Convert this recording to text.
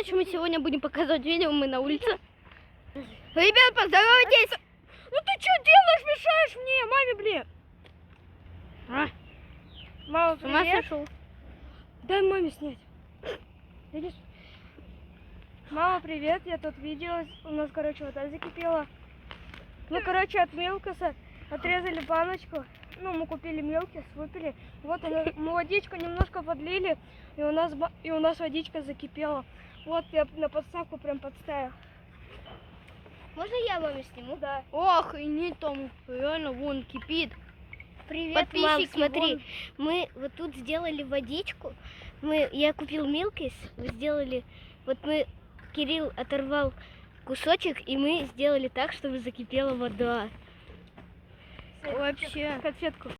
Иванович. Мы сегодня будем показывать видео, мы на улице. Ребят, поздоровайтесь! Ну ты что делаешь, мешаешь мне, маме, блин? Мама, С ума привет. сошел? Дай маме снять. Видишь? Мама, привет, я тут видела, у нас, короче, вода закипела. Мы, короче, от Милкаса отрезали баночку. Ну, мы купили Милкис, выпили. Вот мы водичку немножко подлили, и у нас водичка закипела. Вот я на подставку прям подставил. Можно я маме сниму? Да. Ох, и не там, реально, вон кипит. Привет, Подписчики, мам, смотри, вон. мы вот тут сделали водичку, я купил Милкис, мы сделали, Кирилл оторвал кусочек, и мы сделали так, чтобы закипела вода. Вообще. Конфетку.